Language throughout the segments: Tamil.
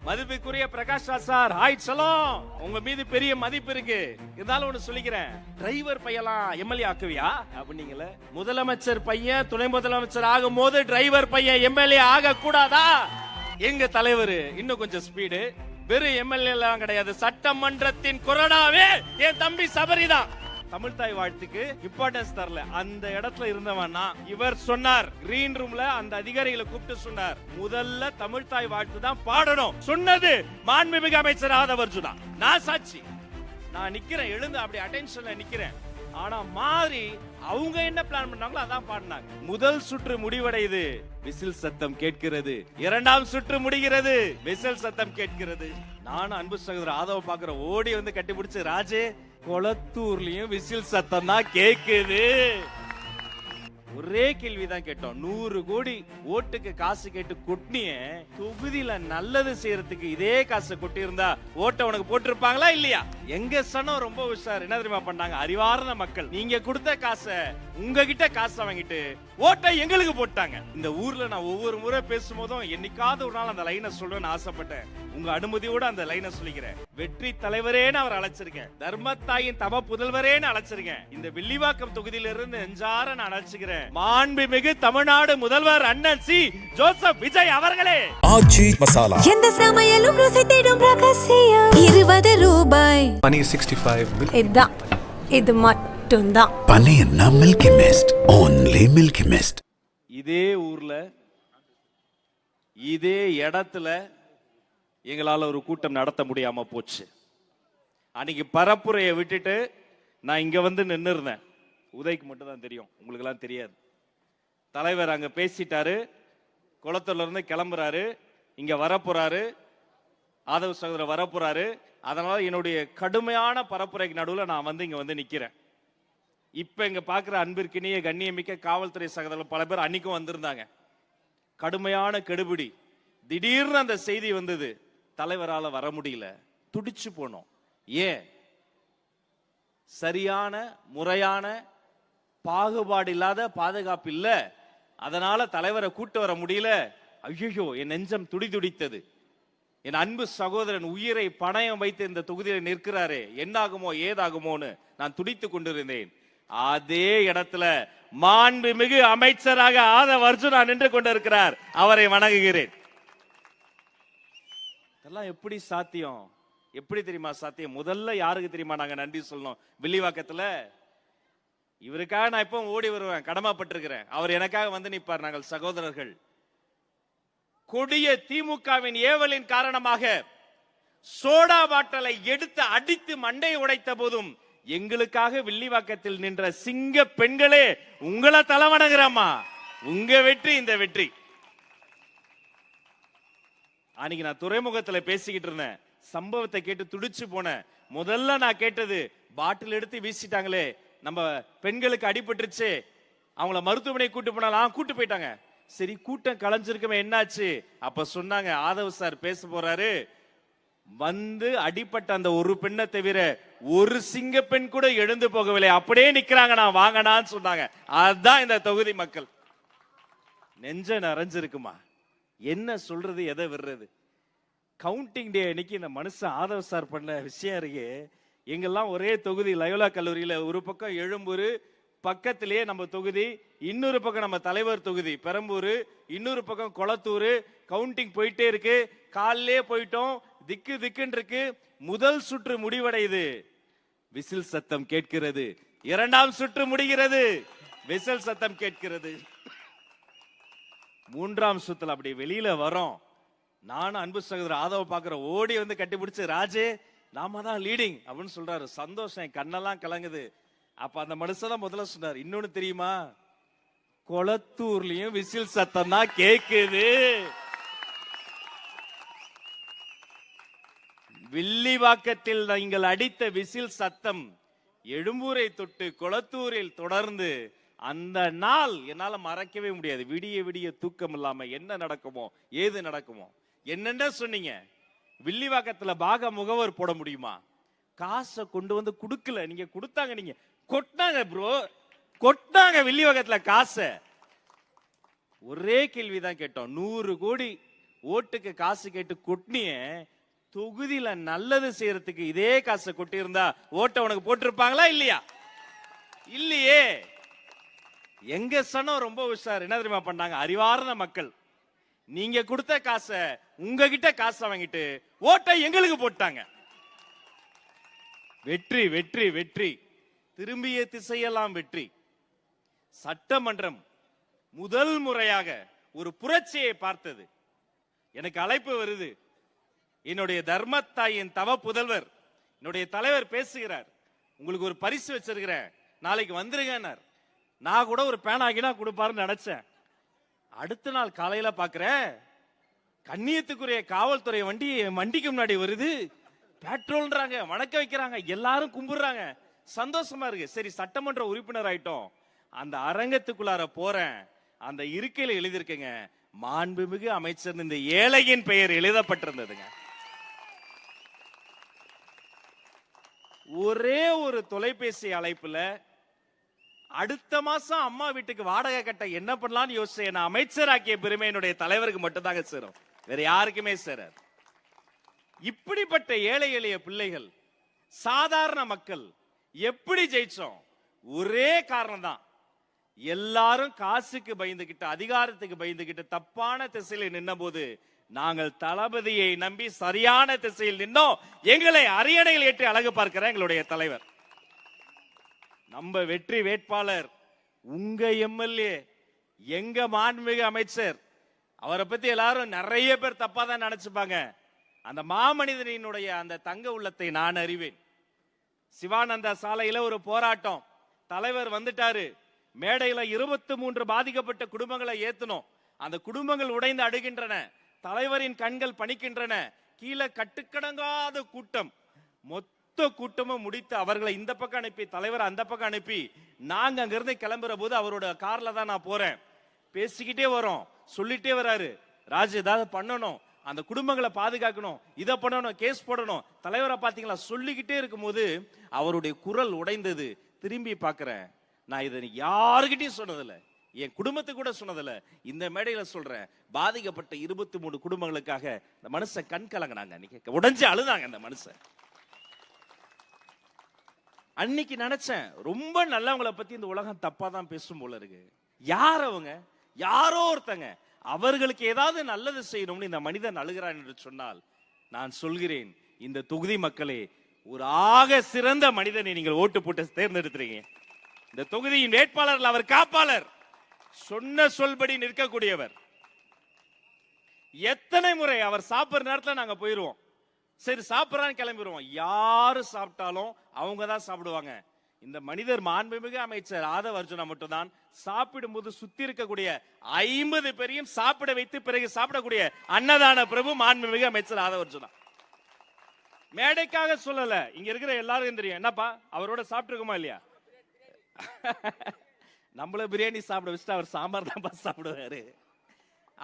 மதிப்புக்குரிய பிரகாஷ் ராஜ் சார், ஹாய் சலாம். உங்க மீது பெரிய மதிப்பு இருக்கு. இருந்தாலும் ஒண்ணு சொல்லிக்கிறேன், டிரைவர் பையலாம் எம்எல்ஏ ஆக்குவியா அப்படிங்கல. முதலமைச்சர் பையன் துணை முதலமைச்சர் ஆகும் போது டிரைவர் பையன் எம்எல்ஏ ஆக கூடாதா? எங்க தலைவர் இன்னும் கொஞ்சம் ஸ்பீடு. வெறும் எம்எல்ஏ எல்லாம் கிடையாது, சட்டமன்றத்தின் கொறடாவே என் தம்பி சபரிதான். தமிழ் தாய் வாழ்த்துக்கு இம்பார்ட்டன்ஸ் தரல. அந்த இடத்துல இருந்தவனா இவர் சொன்னார், கிரீன் ரூம்ல அந்த அதிகாரிகளை கூப்பிட்டு சொன்னார், முதல்ல தமிழ் தாய் வாழ்த்து தான் பாடணும் சொன்னது மாண்புமிகு அமைச்சர் ஆதவ் அர்ஜுனா. நான் சாட்சி. நான் நிக்கிறேன், எழுந்து அப்படி அட்டென்ஷன்ல நிக்கிறேன். ஆனா மாறி அவங்க என்ன பிளான் பண்ணாங்களோ அதான் பாடினாங்க. முதல் சுற்று முடிவடையுது, விசில் சத்தம் கேட்கிறது. இரண்டாம் சுற்று முடிகிறது, விசில் சத்தம் கேட்கிறது. நானும் அன்பு சகோதரர் ஆதவ பாக்குற ஓடி வந்து கட்டி பிடிச்சு, ராஜே கொளத்தூர்லயும் விசில் சத்தம் தான் கேக்குது. ஒரே கேள்விதான் கேட்டோம், 100 கோடி ஓட்டுக்கு காசு கேட்டு கொட்டினிய தொகுதியில நல்லது செய்யறதுக்கு இதே காசை கொட்டி இருந்தா ஓட்ட உனக்கு போட்டிருப்பாங்களா இல்லையா? எங்க சனம் ரொம்ப உஷார். என்ன தெரியுமா பண்ணாங்க? அறிவார்ந்த மக்கள், நீங்க கொடுத்த காசை உங்ககிட்ட காசை வாங்கிட்டு ஓட்டை எங்களுக்கு போட்டாங்க. இந்த ஊர்ல நான் ஒவ்வொரு முறை பேசும்போதும் என்னைக்காவது ஒரு நாள் அந்த லைனை சொல்றேன்னு ஆசைப்பட்டேன். உங்க அனுமதியோட அந்த லைனை சொல்லிக்கிறேன். வெற்றி தலைவரேன்னு அவர் அழைச்சிருக்கேன், தர்மத்தாயின் தவ புதல்வரேன்னு அழைச்சிருக்கேன். இந்த வில்லிவாக்கம் தொகுதியில இருந்து நெஞ்சார நான் அழைச்சுக்கிறேன், மாண்புமிகு தமிழ்நாடு முதல்வர் அண்ணன் சி ஜோசப் விஜய் அவர்களே. ஆச்சி மசாலா, எந்த சமையலும் ருசி தேடும் ரகசியம். 20 ரூபாய். பனீர் 65. இது மட்டும்தான் பனீர்னா milky mist, only milky mist. இதே ஊர்ல இதே இடத்துல எங்களால ஒரு கூட்டம் நடத்த முடியாம போச்சு. அன்னைக்கு பரப்புரையை விட்டுட்டு நான் இங்க வந்து நின்று இருந்தேன். உதய்க்கு மட்டும் தான் தெரியும், உங்களுக்கு எல்லாம் தெரியாது. தலைவர் அங்க பேசிட்டாரு, குளத்தூர்ல இருந்து கிளம்புறாரு, இங்க வரப்போறாரு, ஆதவ சகோதரர் வரப்போறாரு. அதனால என்னுடைய கடுமையான பரப்புரைக்கு நடுவில் நான் வந்து இங்க வந்து நிக்கிறேன். இப்ப இங்க பாக்குற அன்பிற்கினிய கண்ணியமிக்க காவல்துறை சகோதரர்கள் பல பேர் அன்னைக்கும் வந்திருந்தாங்க. கடுமையான கெடுபிடி. திடீர்னு அந்த செய்தி வந்தது, தலைவரால வர முடியல, துடிச்சு போனோம். ஏன்? சரியான முறையான பாகுபாடு இல்லாத பாதுகாப்பு இல்ல, அதனால தலைவரை கூட்டு வர முடியல. ஐயோ, என் நெஞ்சம் துடிதுடித்தது. என் அன்பு சகோதரன் உயிரை பணயம் வைத்து இந்த தொகுதியில் நிற்கிறாரே, என்னாகுமோ ஏதாகுமோன்னு நான் துடித்துக் கொண்டிருந்தேன். அதே இடத்துல மாண்புமிகு அமைச்சராக ஆதவ் அர்ஜுனா நின்று கொண்டிருக்கிறார். அவரை வணங்குகிறேன். இதெல்லாம் எப்படி சாத்தியம்? எப்படி தெரியுமா சாத்தியம்? முதல்ல யாருக்கு தெரியுமா நாங்க நன்றி சொல்லணும்? வில்லிவாக்கத்துல இவருக்காக நான் இப்போ ஓடி வருவேன், கடமைப்பட்டிருக்கிறேன். அவர் எனக்காக வந்து நிற்பார். நாங்கள் சகோதரர்கள். கொடிய திமுகவின் ஏவலின் காரணமாக சோடா பாட்டலை எடுத்து அடித்து மண்டை உடைத்த போதும் எங்களுக்காக வில்லிவாக்கத்தில் நின்ற சிங்க பெண்களே, உங்களை தலைவணங்குறமா. உங்க வெற்றி இந்த வெற்றி. அன்னைக்கு நான் துறைமுகத்துல பேசிக்கிட்டு இருந்தேன், சம்பவத்தை கேட்டு துடிச்சு போனேன். முதல்ல நான் கேட்டது, பாட்டில் எடுத்து வீசிட்டாங்களே, நம்ம பெண்களுக்கு அடிபட்டுருச்சு, அவங்கள மருத்துவமனை கூட்டு போனாலும் கூட்டு போயிட்டாங்க. சரி, கூட்டம் கலைஞ்சிருக்கவே என்னாச்சு? அப்ப சொன்னாங்க, ஆதவ் சார் பேச போறாரு, வந்து அடிப்பட்ட அந்த ஒரு பெண்ணை தவிர ஒரு சிங்க பெண் கூட எழுந்து போகவில்லை, அப்படியே நிக்கிறாங்க, நான் வாங்கடான்னு சொன்னாங்க. அதுதான் இந்த தொகுதி மக்கள். நெஞ்ச நிறைஞ்சிருக்குமா? என்ன சொல்றது, எதை விடுறது? கவுண்டிங் டே அன்னைக்கு இந்த மனுஷன் ஆதவ் சார் பண்ண விஷயம் இருக்கு. எங்கெல்லாம் ஒரே தொகுதி, லயோலா கல்லூரியில ஒரு பக்கம் எழும்பூர், பக்கத்திலேயே நம்ம தொகுதி, இன்னொரு பக்கம் நம்ம தலைவர் தொகுதி பெரம்பூர், இன்னொரு பக்கம் கொளத்தூர். கவுண்டிங் போயிட்டே இருக்கு. காலையிலே போயிட்டோம், திக்கு திக்குன்னு இருக்கு. முதல் சுற்று முடிவடையுது, விசில் சத்தம் கேட்கிறது. இரண்டாம் சுற்று முடிகிறது, விசில் சத்தம் கேட்கிறது. மூன்றாம் சுத்துல அப்படி வெளியில வரோம். நானும் அன்பு சகோதரர் ஆதவ பாக்குற ஓடி வந்து கட்டி பிடிச்சு, ராஜே நாம தான் லீடிங் அப்படின்னு சொல்றாரு. சந்தோஷம், என் கண்ணெல்லாம் கலங்குது. அப்ப அந்த மனுஷன் தான் முதல்ல சொன்னார், இன்னொன்னு தெரியுமா, கொளத்தூர்லயும் விசில் சத்தம் தான் கேக்குது. வில்லிவாக்கத்தில் நீங்கள் அடித்த விசில் சத்தம் எழும்பூரை தொட்டு கொளத்தூரில் தொடர்ந்து அந்த நாள் என்னால மறக்கவே முடியாது. விடிய விடிய தூக்கம் இல்லாம என்ன நடக்குமோ ஏது நடக்குமோ என்னென்ன சொன்னீங்க. வில்லிவாக்கத்துல பாக முகவர் போட முடியுமா? காசை கொண்டு வந்து கொடுக்கல, நீங்க கொடுத்தாங்க, நீங்க கொட்டாங்க ப்ரோ, கொட்டாங்க வில்லிவாக்கத்துல காசை. ஒரே கேள்விதான் கேட்டோம், 100 கோடி ஓட்டுக்கு காசு கேட்டு கொட்டினிய தொகுதியில நல்லது செய்யறதுக்கு இதே காசை கொட்டி இருந்தா ஓட்ட உனக்கு போட்டிருப்பாங்களா இல்லையா? இல்லையே. எங்க சனம் ரொம்ப உஷார். என்ன தெரியுமா பண்ணாங்க? அறிவார்ந்த மக்கள் நீங்க கொடுத்த காசை உங்ககிட்ட காசை வாங்கிட்டு ஓட்டை எங்களுக்கு போட்டாங்க. வெற்றி வெற்றி வெற்றி, திரும்பிய திசையெல்லாம் வெற்றி. சட்டமன்றம் முதல் முறையாக ஒரு புரட்சியை பார்த்தது. எனக்கு அழைப்பு வருது. என்னுடைய தர்மத்தாயின் தவ புதல்வர் என்னுடைய தலைவர் பேசுகிறார். உங்களுக்கு ஒரு பரிசு வச்சிருக்கிறேன், நாளைக்கு வந்துருங்கன்னார். நான் கூட ஒரு பேனாகினா கொடுப்பாருன்னு நினைச்சேன். அடுத்த நாள் காலையில பாக்குறேன், கண்ணியத்துக்குரிய காவல்துறை வண்டி வண்டிக்கு முன்னாடி வருது. பெட்ரோல்ன்றாங்க, வணக்க வைக்கிறாங்க, எல்லாரும் கும்பிடுறாங்க. சந்தோஷமா இருக்கு. சரி, சட்டமன்ற உறுப்பினர் ஆயிட்டோம். அந்த அரங்கத்துக்குள்ளார போறேன். அந்த இருக்கையில எழுதியிருக்கேங்க, மாண்புமிகு அமைச்சர் இந்த ஏழையின் பெயர் எழுதப்பட்டிருந்ததுங்க. ஒரே ஒரு தொலைபேசி அழைப்புல அடுத்த மாசம் அம்மா வீட்டுக்கு வாடகை கட்ட என்ன பண்ணலாம்னு யோசிச்சு என்ன அமைச்சராக்கிய பெருமை என்னுடைய தலைவருக்கு மட்டும்தாங்க சேரும், வேற யாருக்குமே சேராது. இப்படிப்பட்ட ஏழை எளிய பிள்ளைகள், சாதாரண மக்கள் எப்படி ஜெயிச்சோம்? ஒரே காரணம் தான். எல்லாரும் காசுக்கு பயந்துகிட்டு, அதிகாரத்துக்கு பயந்துகிட்டு தப்பான திசையில் நின்ன போது நாங்கள் தளபதியை நம்பி சரியான திசையில் நின்னோம். எங்களை அரியணையில் ஏற்றி அழகு பார்க்கிற எங்களுடைய தலைவர், நம்ம வெற்றி வேட்பாளர், உங்க எம்எல்ஏ, எங்க மாண்புமிகு அமைச்சர். அவரை பத்தி எல்லாரும் நிறைய பேர் தப்பா தான் நினைச்சுப்பாங்க. அந்த மாமனிதனினுடைய அந்த தங்க உள்ளத்தை நான் அறிவேன். சிவானந்தா சாலையில ஒரு போராட்டம், தலைவர் வந்துட்டாரு. மேடையில 23 பாதிக்கப்பட்ட குடும்பங்களை ஏத்தணும். அந்த குடும்பங்கள் உடைந்து அடுகின்றன. தலைவரின் கண்கள் பணிக்கின்றன. கீழே கட்டுக்கடங்காத கூட்டம், மொத்த கூட்டமும் முடித்து அவர்களை இந்த பக்கம் அனுப்பி, தலைவர் அந்த பக்கம் அனுப்பி, நாங்க அங்கிருந்து கிளம்புற போது அவரோட கார்ல தான் நான் போறேன். பேசிக்கிட்டே வரோம், சொல்லிட்டே வராரு, ராஜு ஏதாவது பண்ணணும், அந்த குடும்பங்களை பாதுகாக்கணும், இதை பண்ணணும், கேஸ் போடணும். தலைவரை பாத்தீங்களா? சொல்லிக்கிட்டே இருக்கும் போது அவருடைய குரல் உடைந்தது. திரும்பி பாக்குறேன், நான் இதை யாருகிட்டையும் சொன்னதில்ல, என் குடும்பத்துக்கு கூட சொன்னதில்ல. இந்த மேடையில சொல்றேன், பாதிக்கப்பட்ட 23 குடும்பங்களுக்காக இந்த மனுஷன் கண் கலங்கினாங்க, உடைஞ்சு அழுதாங்க அந்த மனுஷன். அன்னைக்கு நினைச்சேன், ரொம்ப நல்லவங்களை பத்தி இந்த உலகம் தப்பா தான் பேசும் போல இருக்கு. யார் அவங்க? யாரோ ஒருத்தங்க, அவர்களுக்கு ஏதாவது நல்லது செய்யணும்னு இந்த மனிதன் அழுகிறான் என்று சொன்னால், நான் சொல்கிறேன், இந்த தொகுதி மக்களே, ஒரு ஆக சிறந்த மனிதனை நீங்கள் ஓட்டு போட்டு தேர்ந்தெடுத்துறீங்க. இந்த தொகுதியின் வேட்பாளர், அவர் காப்பாளர், சொன்ன சொல்படி நிற்கக்கூடியவர். எத்தனை முறை அவர் சாப்பிடுற நேரத்தில் நாங்க போயிருவோம், சரி சாப்பிடறான்னு கிளம்பிடுவோம். யாரு சாப்பிட்டாலும் அவங்க தான் சாப்பிடுவாங்க. இந்த மனிதர் மாண்புமிகு அமைச்சர் ஆதவ அர்ஜுனா மட்டும்தான் சாப்பிடும் போது சுத்தி இருக்கக்கூடிய 50 பேரையும் சாப்பிட வைத்து பிறகு சாப்பிடக்கூடிய அன்னதான பிரபு மாண்புமிகு அமைச்சர் ஆதவ அர்ஜுனா. மேடைக்காக சொல்லல, இங்க இருக்கிற எல்லாரும் தெரியும். என்னப்பா அவரோட சாப்பிட்டுருக்குமா இல்லையா? நம்மள பிரியாணி சாப்பிட வச்சுட்டு அவர் சாம்பார் தான் சாப்பிடுவாரு.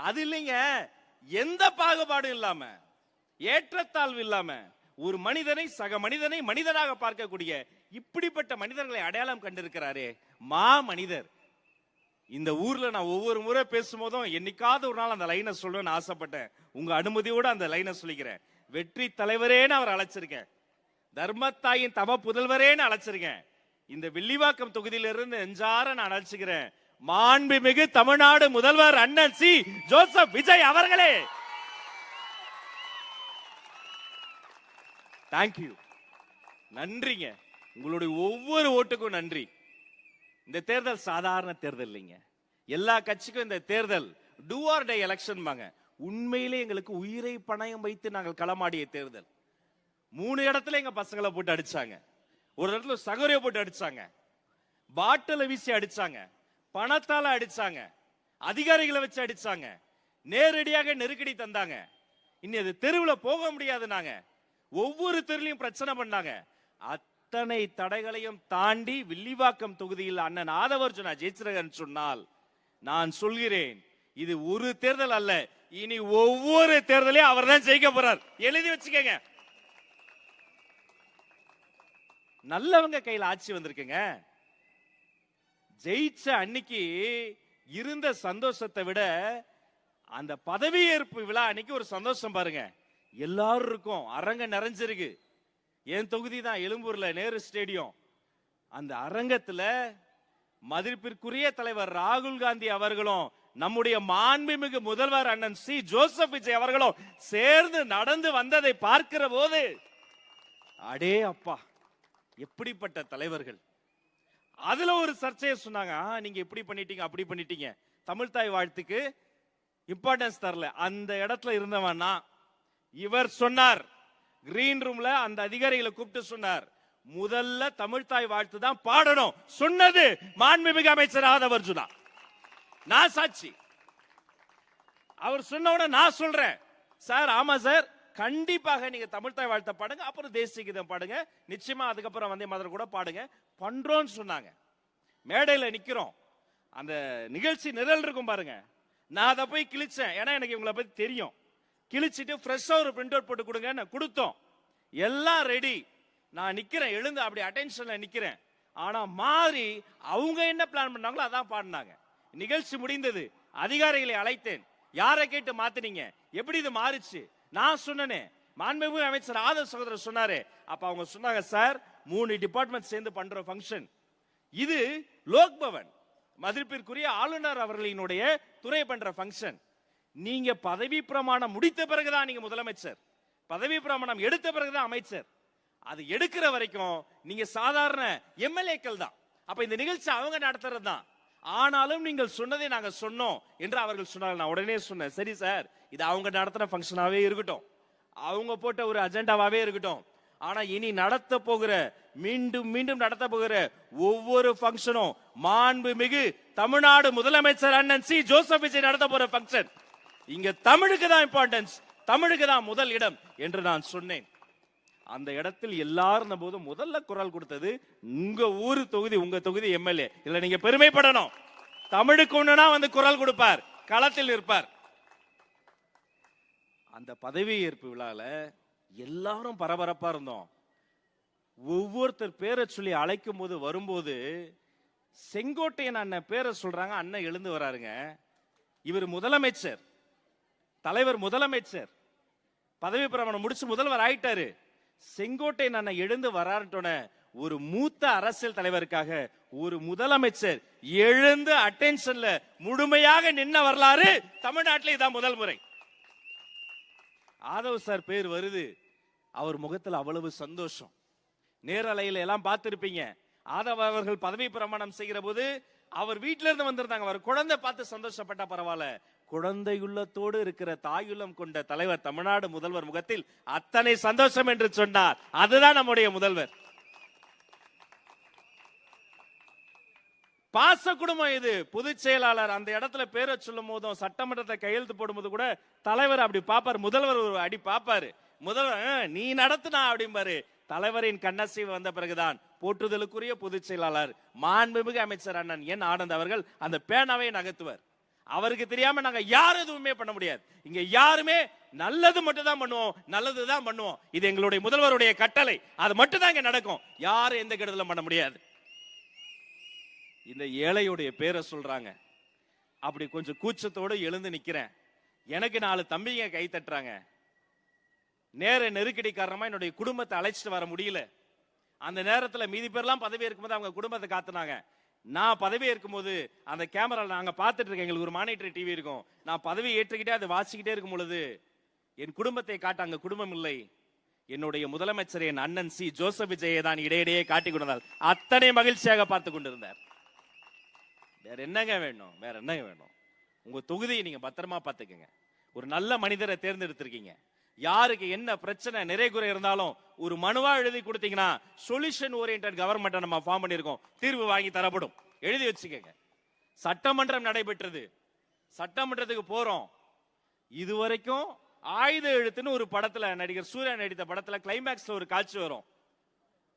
அது இல்லைங்க, எந்த பாகுபாடும் இல்லாம, ஏற்றத்தாழ்வு இல்லாம, ஒரு மனிதனை சக மனிதனை மனிதனாக பார்க்கக்கூடிய இப்படிப்பட்ட மனிதர்களை அடையாளம் கண்டிருக்கிறாரே மா மனிதர். இந்த ஊர்ல நான் ஒவ்வொரு முறை பேசும்போதும் என்னைக்காவது ஒரு நாள் அந்த லைனை சொல்லணும்னு ஆசைப்பட்டேன். உங்க அனுமதியோட அந்த லைனை சொல்லிக்கிறேன். வெற்றி தலைவரேன்னு அவர் அழைச்சிருக்கேன், தர்மத்தாயின் தவ புதல்வரேன்னு அழைச்சிருக்கேன். இந்த வில்லிவாக்கம் தொகுதியிலிருந்து நெஞ்சார நான் அழைச்சுக்கிறேன், மாண்புமிகு தமிழ்நாடு முதல்வர் அண்ணன் சி ஜோசப் விஜய் அவர்களே. தேங்க்யூ, நன்றிங்க. உங்களுடைய ஒவ்வொரு ஓட்டுக்கும் நன்றி. இந்த தேர்தல் சாதாரண தேர்தல் இல்லைங்க. எல்லா கட்சிக்கும் இந்த தேர்தல் டூ ஆர் டை எலெக்ஷன் பாங்க. உண்மையிலே எங்களுக்கு உயிரை பணயம் வைத்து நாங்கள் களமாடிய தேர்தல். 3 இடத்துல எங்க பசங்களை போட்டு அடிச்சாங்க, ஒரு இடத்துல சகோரிய போட்டு அடிச்சாங்க, பாட்டில வீசி அடிச்சாங்க, பணத்தால அடிச்சாங்க, அதிகாரிகளை வச்சு அடிச்சாங்க, நேரடியாக நெருக்கடி தந்தாங்க. இனி அது தெருவில் போக முடியாது. நாங்க ஒவ்வொரு தெருலையும் பிரச்சனை பண்ணாங்க. அத்தனை தடைகளையும் தாண்டி வில்லிவாக்கம் தொகுதியில் அண்ணன் ஆதவ அர்ஜுனா ஜெயிச்சிருக்கன்னு சொன்னால், நான் சொல்கிறேன், இது ஒரு தேர்தல் அல்ல, இனி ஒவ்வொரு தேர்தலையும் அவர் தான் ஜெயிக்க போறார். எழுதி வச்சுக்கங்க. நல்லவங்க கையில் ஆட்சி வந்திருக்குங்க. ஜெயிச்ச அன்னைக்கு இருந்த சந்தோஷத்தை விட அந்த பதவியேற்பு விழா அன்னைக்கு ஒரு சந்தோஷம் பாருங்க. எல்லாரும் இருக்கும், அரங்க நிறைஞ்சிருக்கு. என் தொகுதி தான் எழும்பூர்ல நேரு ஸ்டேடியம். அந்த அரங்கத்துல மதிப்பிற்குரிய தலைவர் ராகுல் காந்தி அவர்களும் நம்முடைய மாண்புமிகு முதல்வர் அண்ணன் சி ஜோசப் விஜய் அவர்களும் சேர்ந்து நடந்து வந்ததை பார்க்கிற போது அடே அப்பா, எப்படிப்பட்ட தலைவர்கள். அதுல ஒரு சர்ச்சையை சொன்னாங்க, நீங்க இப்படி பண்ணிட்டீங்க அப்படி பண்ணிட்டீங்க, தமிழ்தாய் வாழ்த்துக்கு இம்பார்ட்டன்ஸ் தரல. அந்த இடத்துல இருந்தவனா இவர் சொன்னார், கிரீன் ரூம்ல அந்த அதிகாரிகளை கூப்பிட்டு சொன்னார், முதல்ல தமிழ்தாய் வாழ்த்து தான் பாடணும். சொன்னது மாண்புமிகு அமைச்சர் ஆதவ் அர்ஜுனா. நான் சாட்சி. அவர் சொன்ன உடனே நான் சொல்றேன், சார் ஆமா சார், கண்டிப்பாக நீங்க தமிழ்தாய் வாழ்த்த பாடுங்க, அப்புறம் தேசிய கீதம் பாடுங்க, நிச்சயமா அதுக்கப்புறம் வந்தே மாதர் கூட பாடுங்க, பண்றோம்னு சொன்னாங்க. மேடையில நிக்கிறோம், அந்த நிகழ்ச்சி நிரல் இருக்கும் பாருங்க. நான் அதை போய் கிழிச்சேன், ஏன்னா எனக்கு இவங்களை பத்தி தெரியும். கிழிச்சிட்டு ஃப்ரெஷ்ஷா ஒரு பிரிண்ட் அவுட் போட்டு கொடுங்க கொடுத்தோம். எல்லாம் ரெடி. நான் நிக்கிறேன், எழுந்து அப்படி அட்டென்ஷன்ல நிக்கிறேன். ஆனா மாறி அவங்க என்ன பிளான் பண்ணாங்களோ அதான் பாடினாங்க. நிகழ்ச்சி முடிந்தது, அதிகாரிகளை அழைத்தேன், யாரை கேட்டு மாத்தினீங்க, எப்படி இது மாறிச்சு? நான் சொன்னேனே, மாண்புமிகு அமைச்சர் ஆதவ் சகோதரர் சொன்னாரு. அப்ப அவங்க சொன்னாங்க, சார் 3 டிபார்ட்மெண்ட் சேர்ந்து பண்ற ஃபங்க்ஷன் இது, லோக் பவன் மதிப்பிற்குரிய ஆளுநர் அவர்களினுடைய துறை பண்ற ஃபங்க்ஷன். நீங்க பதவி பிரமாணம் முடித்த பிறகுதான் நீங்க முதலமைச்சர், பதவி பிரமாணம் எடுத்த பிறகுதான் அமைச்சர். அது எடுக்கிற வரைக்கும் நீங்க சாதாரண எம்எல்ஏக்கள் தான். அப்ப இந்த நிகழ்ச்சி அவங்க நடத்துறது தான். ஆனாலும் நீங்கள் சொன்னதை நாங்க சொன்னோம் என்று அவர்கள் சொன்னார்கள். நான் உடனே சொன்னேன், சரி சார், இது அவங்க நடத்தின ஃபங்க்ஷனாவே இருக்கட்டும், அவங்க போட்ட ஒரு அஜெண்டாவாவே இருக்கட்டும். ஆனா இனி நடத்த போகிற, மீண்டும் மீண்டும் நடத்த போகிற ஒவ்வொரு ஃபங்க்ஷனும் மாண்புமிகு தமிழ்நாடு முதலமைச்சர் அண்ணன் சி ஜோசப் விஜய் நடத்த போற ஃபங்க்ஷன். இங்க தமிழுக்கு தான் இம்பார்ட்டன்ஸ், தமிழுக்கு தான் முதல் இடம் என்று நான் சொன்னேன். அந்த இடத்தில் எல்லாரும் போது முதல்ல குரல் கொடுத்தது உங்க ஊரு தொகுதி, உங்க தொகுதி எம்எல்ஏ. இல்ல நீங்க பெருமைப்படணும், தமிழுக்கு ஒண்ணுனா வந்து குரல் கொடுப்பார், களத்தில் இருப்பார். அந்த பதவி ஏற்பு விழால எல்லாரும் பரபரப்பா இருந்தோம். ஒவ்வொருத்தர் பேரை சொல்லி அழைக்கும் போது வரும்போது செங்கோட்டையன் அண்ணன் பேரை சொல்றாங்க, அண்ணன் எழுந்து வராருங்க. இவர் முதலமைச்சர், தலைவர் முதலமைச்சர், பதவி பிரமாணம் முடிச்சு முதல்வர் ஆயிட்டாரு. செங்கோட்டையன் அண்ணன் எழுந்து வராருட்டோன ஒரு மூத்த அரசியல் தலைவருக்காக ஒரு முதலமைச்சர் எழுந்து அட்டென்ஷன்ல முழுமையாக நின்ன வரலாறு தமிழ்நாட்டில் இதான் முதல் முறை. ஆதவ் சார் பேர் வருது, அவர் முகத்தில் அவ்வளவு சந்தோஷம். நேரலையில எல்லாம் பார்த்திருப்பீங்க. ஆதவ் அவர்கள் பதவி பிரமாணம் செய்கிற போது அவர் வீட்டில இருந்து வந்திருந்தாங்க. அவர் குழந்தை பார்த்து சந்தோஷப்பட்டா பரவாயில்ல, குழந்தையுள்ளத்தோடு இருக்கிற தாயுள்ளம் கொண்ட தலைவர் தமிழ்நாடு முதல்வர் முகத்தில் அத்தனை சந்தோஷம் என்று சொன்னார். அதுதான் நம்முடைய முதல்வர். பாச குடும்பம் இது. பொதுச் செயலாளர் அந்த இடத்துல பேரை சொல்லும் போதும், சட்டமன்றத்தை கையெழுத்து போடும்போது கூட தலைவர் அப்படி பாப்பார், முதல்வர் ஒரு அடி பாப்பாரு. முதல்வர் நீ நடத்துனா அப்படிம்பாரு. தலைவரின் கண்ணசைவு வந்த பிறகுதான் போற்றுதலுக்குரிய பொதுச் செயலாளர் மாண்புமிகு அமைச்சர் அண்ணன் என் ஆனந்த் அவர்கள் அந்த பேனாவை நகர்த்துவார். அவருக்கு தெரியாம நாங்க யாரும் எதுவுமே பண்ண முடியாது. இங்க யாருமே நல்லது மட்டும் தான் பண்ணுவோம், நல்லதுதான் பண்ணுவோம். இது எங்களுடைய முதல்வருடைய கட்டளை, அது மட்டும் தான் இங்க நடக்கும். யாரும் எந்த கெடுதலும் பண்ண முடியாது. இந்த ஏழையுடைய பேரை சொல்றாங்க, அப்படி கொஞ்சம் கூச்சத்தோடு எழுந்து நிக்கிறேன். எனக்கு 4 தம்பிங்க கை தட்டுறாங்க. நேர நெருக்கடி காரணமா என்னுடைய குடும்பத்தை அழைச்சிட்டு வர முடியல. அந்த நேரத்தில் மீதி பேர்லாம் பதவி இருக்கும்போது அவங்க குடும்பத்தை காத்துனாங்க. நான் பதவி இருக்கும்போது அந்த கேமரால நாங்க பார்த்துட்டு இருக்கேன், எங்களுக்கு ஒரு மானிட்டர் டிவி இருக்கும். நான் பதவி ஏற்றுக்கிட்டே அதை வாசிக்கிட்டே இருக்கும் பொழுது என் குடும்பத்தை காட்ட அங்க குடும்பம் இல்லை. என்னுடைய முதலமைச்சர் என் அண்ணன் சி ஜோசப் விஜயை தான் இடையிடையே காட்டி கொண்டார். அத்தனை மகிழ்ச்சியாக பார்த்து கொண்டிருந்தார். வேற என்னங்க வேணும், வேற என்னங்க வேணும்? உங்க தொகுதியை நீங்க பத்திரமா பார்த்துக்கங்க. ஒரு நல்ல மனிதரை தேர்ந்தெடுத்திருக்கீங்க. யாருக்கு என்ன பிரச்சனை நிறைகுறை இருந்தாலும் ஒரு மனுவா எழுதி கொடுத்தீங்கன்னா சொல்யூஷன் ஓரியன்டட் கவர்மெண்ட் நம்ம ஃபார்ம் பண்ணிருக்கோம், தீர்வு வாங்கி தரப்படும். எழுதி வச்சுக்கங்க. சட்டமன்றம் நடைபெற்றது, சட்டமன்றத்துக்கு போறோம். இதுவரைக்கும் ஆயுத எழுத்துன்னு ஒரு படத்துல நடிகர் சூர்யா நடித்த படத்துல கிளைமேக்ஸ்ல ஒரு காட்சி வரும்.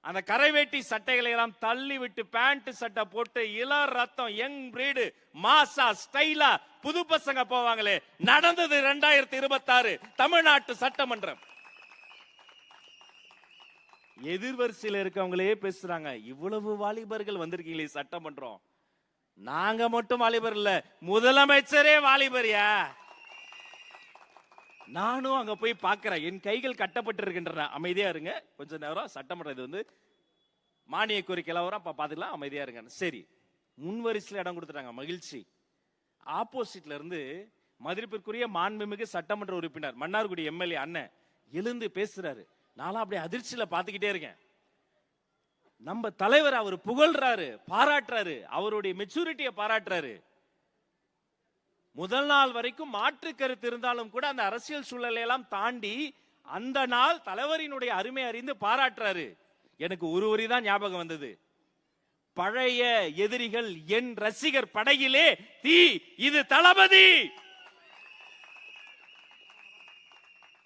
அந்த கரைவேட்டி சட்டைகளை எல்லாம் தள்ளி விட்டு பேண்ட் சட்டை போட்டு இளம் ரத்தம் யங் பிரீடு மாசா ஸ்டைலா புது பசங்க போவாங்களே, நடந்தது 2026 தமிழ்நாட்டு சட்டமன்றம். எதிர்வரிசையில் இருக்கவங்களே பேசுறாங்க, இவ்வளவு வாலிபர்கள் வந்திருக்கீங்களே சட்டமன்றம், நாங்க மட்டும் வாலிபர் இல்ல, முதலமைச்சரே வாலிபரியா, நானும் அங்க போய் பாக்குறேன், என் கைகள் கட்டப்பட்டிருக்கின்றன. அமைதியா இருங்க கொஞ்ச நேரம், சட்டமன்ற இது வந்து மானிய கோரிக்கை எல்லாம் பாத்துக்கலாம், அமைதியா இருங்க. சரி, முன் வரிசையில் இடம் கொடுத்துட்டாங்க, மகிழ்ச்சி. ஆப்போசிட்ல இருந்து மதிப்பிற்குரிய மாண்புமிகு சட்டமன்ற உறுப்பினர் மன்னார்குடி எம்எல்ஏ அண்ணன் எழுந்து பேசுறாரு. நானும் அப்படியே அதிர்ச்சியில பாத்துக்கிட்டே இருக்கேன். நம்ம தலைவர் அவர் புகழ்றாரு, பாராட்டுறாரு, அவருடைய மெச்சூரிட்டியை பாராட்டுறாரு. முதல் நாள் வரைக்கும் மாற்று கருத்து இருந்தாலும் கூட அந்த அரசியல் சூழலை எல்லாம் தாண்டி அந்த நாள் தலைவரினுடைய அருமை அறிந்து பாராட்டுறாரு. எனக்கு ஒரு வரி தான் ஞாபகம் வந்தது, பழைய எதிரிகள் என் ரசிகர் படையிலே தீ, இது தளபதி.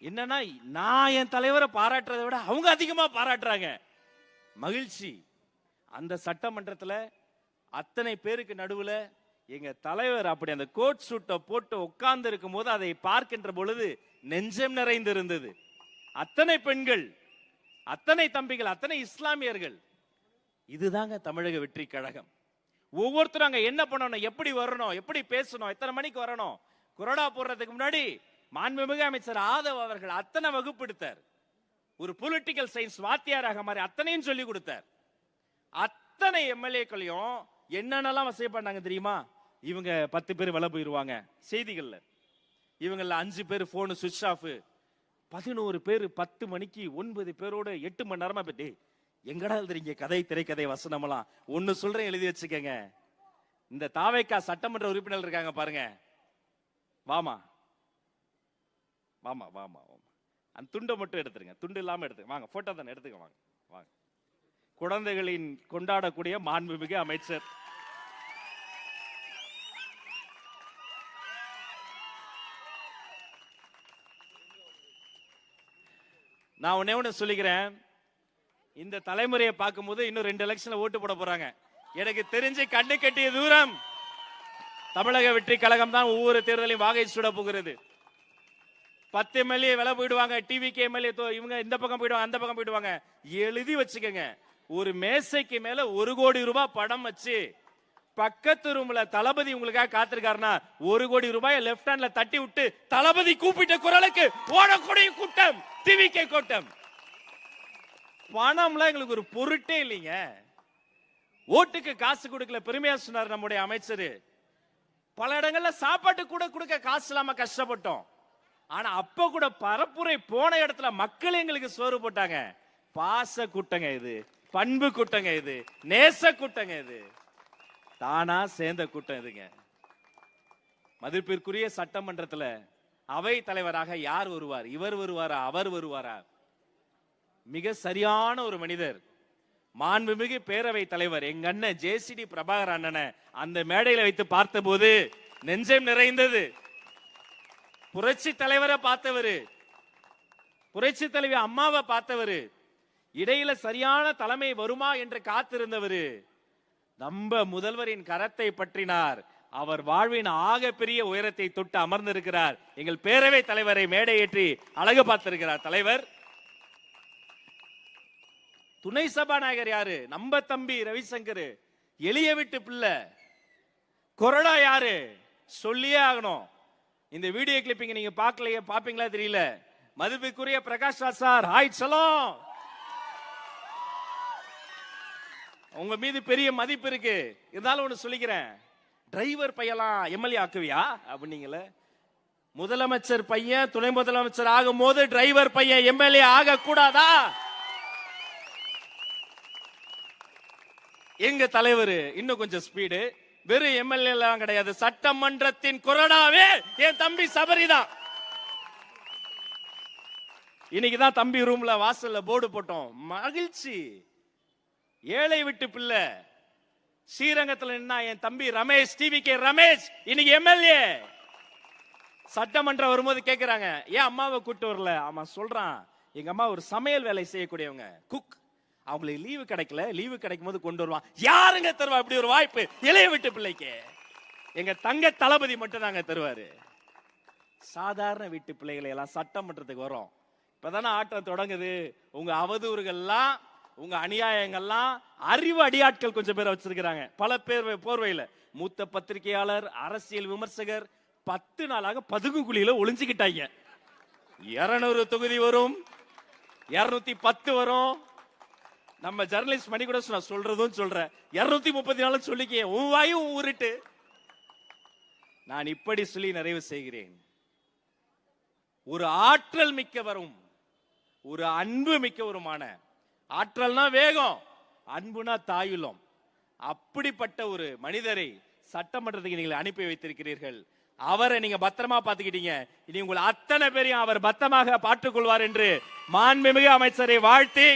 என்னன்னா, நான் என் தலைவரை பாராட்டுறதை விட அவங்க அதிகமா பாராட்டுறாங்க. மகிழ்ச்சி. அந்த சட்டமன்றத்தில் அத்தனை பேருக்கு நடுவுல எங்க தலைவர் அப்படி அந்த கோட் சூட்டை போட்டு உட்கார்ந்து இருக்கும் போது அதை பார்க்கின்ற பொழுது நெஞ்சம் நிறைந்திருந்தது. அத்தனை பெண்கள், அத்தனை தம்பிகள், அத்தனை இஸ்லாமியர்கள். இதுதாங்க தமிழக வெற்றி கழகம். ஒவ்வொருத்தரும் அங்க என்ன பண்ணணும், எப்படி வரணும், எப்படி பேசணும், எத்தனை மணிக்கு வரணும், கொரோனா போடுறதுக்கு முன்னாடி மாண்புமிகு அமைச்சர் ஆதவ் அவர்கள் அத்தனை வகுப்படுத்தார். ஒரு பொலிட்டிக்கல் சயின்ஸ் வாத்தியாராக மாதிரி அத்தனையும் சொல்லி கொடுத்தார். அத்தனை எம்எல்ஏக்களையும் என்னென்னலாம் வசதி பண்ணாங்க தெரியுமா? இவங்க 10 பேர் வெளில போயிருவாங்க செய்திகள்ல, இவங்கள 5 பேர் போன் சுவிட்ச் ஆஃப், 11 பேர் 10 மணிக்கு 9 பேரோட 8 மணி நேரமா போயிட்டு எங்கடா எழுதுறீங்க கதை, திரைக்கதை, வசனமெல்லாம். ஒன்னு சொல்றேன், எழுதி வச்சுக்கங்க. இந்த தாவேக்கா சட்டமன்ற உறுப்பினர் இருக்காங்க பாருங்க, வாமா வாமா வாமா வாமா, அந்த துண்டை மட்டும் எடுத்துருங்க, துண்டு இல்லாம எடுத்துங்க, வாங்க போட்டோ தானே எடுத்துக்க, வாங்க வாங்க. குழந்தைகளின் கொண்டாடக்கூடிய மாண்புமிகு அமைச்சர் நான் ஒன்னே ஒண்ணு சொல்லிக்கிறேன், இந்த தலைமுறையை பார்க்கும் போது இன்னும் 2 எலெக்ஷன்ல ஓட்டு போட போறாங்க. எனக்கு தெரிஞ்சு கண்டு கட்டிய தூரம் தமிழக வெற்றி கழகம் தான் ஒவ்வொரு தேர்தலையும் வாகை சூட போகிறது. 10 எம்எல்ஏ விலை போயிடுவாங்க, டிவிகே எம்எல்ஏ இவங்க இந்த பக்கம் போயிடுவாங்க, அந்த பக்கம் போயிடுவாங்க. எழுதி வச்சுக்கோங்க, ஒரு மேசைக்கு மேல 1 கோடி ரூபாய் படம் வச்சு பக்கத்து ரூம்ல தளபதி உங்களுக்காக காத்திருக்காருன்னா 1 கோடி ரூபாய் லெப்ட் ஹேண்ட்ல தட்டி விட்டு தளபதி கூப்பிட்ட குரலுக்கு ஓடக்கூடிய கூட்டம் டிவிகே கூட்டம். பணம்லாம் எங்களுக்கு ஒரு பொருட்டே இல்லைங்க. ஓட்டுக்கு காசு கொடுக்கல, பெருமையா சொன்னார் நம்முடைய அமைச்சர். பல இடங்கள்ல சாப்பாட்டு கூட கொடுக்க காசு இல்லாம கஷ்டப்பட்டோம். ஆனா அப்ப கூட பரப்புரை போன இடத்துல மக்கள் எங்களுக்கு சோறு போட்டாங்க. பாச கூட்டங்க இது, பண்பு கூட்டங்க இது, நேச கூட்டங்க இது, தானா சேர்ந்த கூட்டம் இதுங்க. மதிப்பிற்குரிய சட்டமன்றத்தில் அவை தலைவராக யார் வருவார்? இவர் வருவாரா, அவர் வருவாரா? மிக சரியான ஒரு மனிதர், மாண்புமிகு பேரவை தலைவர் எங்க அண்ணன் ஜேசிடி பிரபாகர் அண்ணனை அந்த மேடையில வைத்து பார்த்த போது நெஞ்சம் நிறைந்தது. புரட்சி தலைவரை பார்த்தவரு, புரட்சி தலைவி அம்மாவை பார்த்தவரு, இடையில சரியான தலைமை வருமா என்று காத்திருந்தவரு, நம்ம முதல்வரின் கரத்தை பற்றினார். அவர் வாழ்வின் ஆக பெரிய உயரத்தை தொட்டு அமர்ந்திருக்கிறார். எங்கள் பேரவை தலைவரை மேடையேற்றி அழகு பார்த்திருக்கிறார் தலைவர். துணை சபாநாயகர் யாரு? நம்ம தம்பி ரவிசங்கர், எளிய வீட்டு பிள்ளை. கொரோனா யாரு? சொல்லியே ஆகணும். இந்த வீடியோ கிளிப்பிங் நீங்க பார்க்கலையே, பாப்பீங்களா தெரியல. மதிப்புக்குரிய பிரகாஷ் ராஜ் சார், ஹாய் சலாம். உங்க மீது பெரிய மதிப்பு இருக்கு. இருந்தாலும் ஒண்ணு சொல்லிக்கிறேன், டிரைவர் பையலாம் எம்எல்ஏ ஆக்குவியா அப்படிங்கல. முதலமைச்சர் பையன் துணை முதலமைச்சர் ஆகும் போது டிரைவர் பையன் எம்எல்ஏ ஆக கூடாதா? எங்க தலைவர் இன்னும் கொஞ்சம் ஸ்பீடு. வெறும் எம்எல்ஏ எல்லாம் கிடையாது, சட்டமன்றத்தின் கொரோனாவே என் தம்பி சபரிதான். இன்னைக்குதான் தம்பி ரூம்ல வாசல்ல போர்டு போட்டோம். மகிழ்ச்சி. ஏழை விட்டு பிள்ளை ஸ்ரீரங்கத்தில் நின்னா என் தம்பி ரமேஷ், டிவிகே ரமேஷ் இன்னைக்கு எம்எல்ஏ. சட்டமன்றம் வரும்போது கேக்குறாங்க, ஏன் அம்மாவை கூட்டு வரல? ஆமா சொல்றான், எங்க அம்மா ஒரு சமையல் வேலை செய்யக்கூடியவங்க, குக். அவங்களுக்கு லீவு கிடைக்கல, லீவு கிடைக்கும் போது கொண்டு வருவான். யாருங்க தருவா இப்படி ஒரு வாய்ப்பு இளைய விட்டு பிள்ளைக்கு? எங்க தங்க தளபதி மட்டும் தாங்க தருவாரு. சாதாரண வீட்டு பிள்ளைகளை எல்லாம் சட்டமன்றத்துக்கு வரும். இப்பதானே ஆட்டம் தொடங்குது. உங்க அவதூறுகள்லாம், உங்க அநியாயங்கள்லாம் அறிவு அடியாட்கள் கொஞ்சம் பேர் வச்சிருக்கிறாங்க. பல பேர் போர்வையில மூத்த பத்திரிகையாளர், அரசியல் விமர்சகர் 10 நாளாக பதுங்கு குழியில ஒளிஞ்சுக்கிட்டாங்க. 200 தொகுதி வரும், 210 வரும். நம்ம ஜர்னலிஸ்ட் மணி கூட நான் சொல்றதும் சொல்றேன், 234 சொல்லிக்க, உன் வாயும் ஊருட்டு. நான் இப்படி சொல்லி நிறைவு செய்கிறேன். ஒரு ஆற்றல் மிக்கவரும் ஒரு அன்பு மிக்கவருமான, ஆற்றல்னா வேகம், அன்புனா தாயுள்ளம், அப்படிப்பட்ட ஒரு மனிதரை சட்டமன்றத்துக்கு நீங்கள் அனுப்பி வைத்திருக்கிறீர்கள். அவரை நீங்க பத்திரமா பாத்துக்கிட்டீங்க. இனி உங்கள் அத்தனை பேரையும் அவர் பத்திரமாக பார்த்துக் கொள்வார் என்று மாண்புமிகு அமைச்சரை வாழ்த்தி,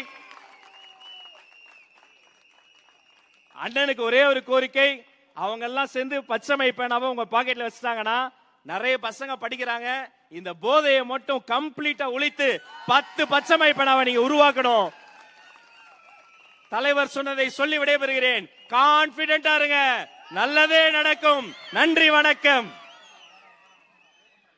அண்ணனுக்கு ஒரே ஒரு கோரிக்கை, அவங்க எல்லாம் சேர்ந்து பச்சை பேனாவை உங்க பாக்கெட்ல வச்சுட்டாங்கன்னா நிறைய பசங்க படிக்கிறாங்க. இந்த போதையை மட்டும் கம்ப்ளீட்டா ஒழித்து 10 பச்சை பேனாவை நீங்க உருவாக்கணும். தலைவர் சொன்னதை சொல்லி விடைபெறுகிறேன். கான்பிடென்டா இருங்க, நல்லதே நடக்கும். நன்றி, வணக்கம்.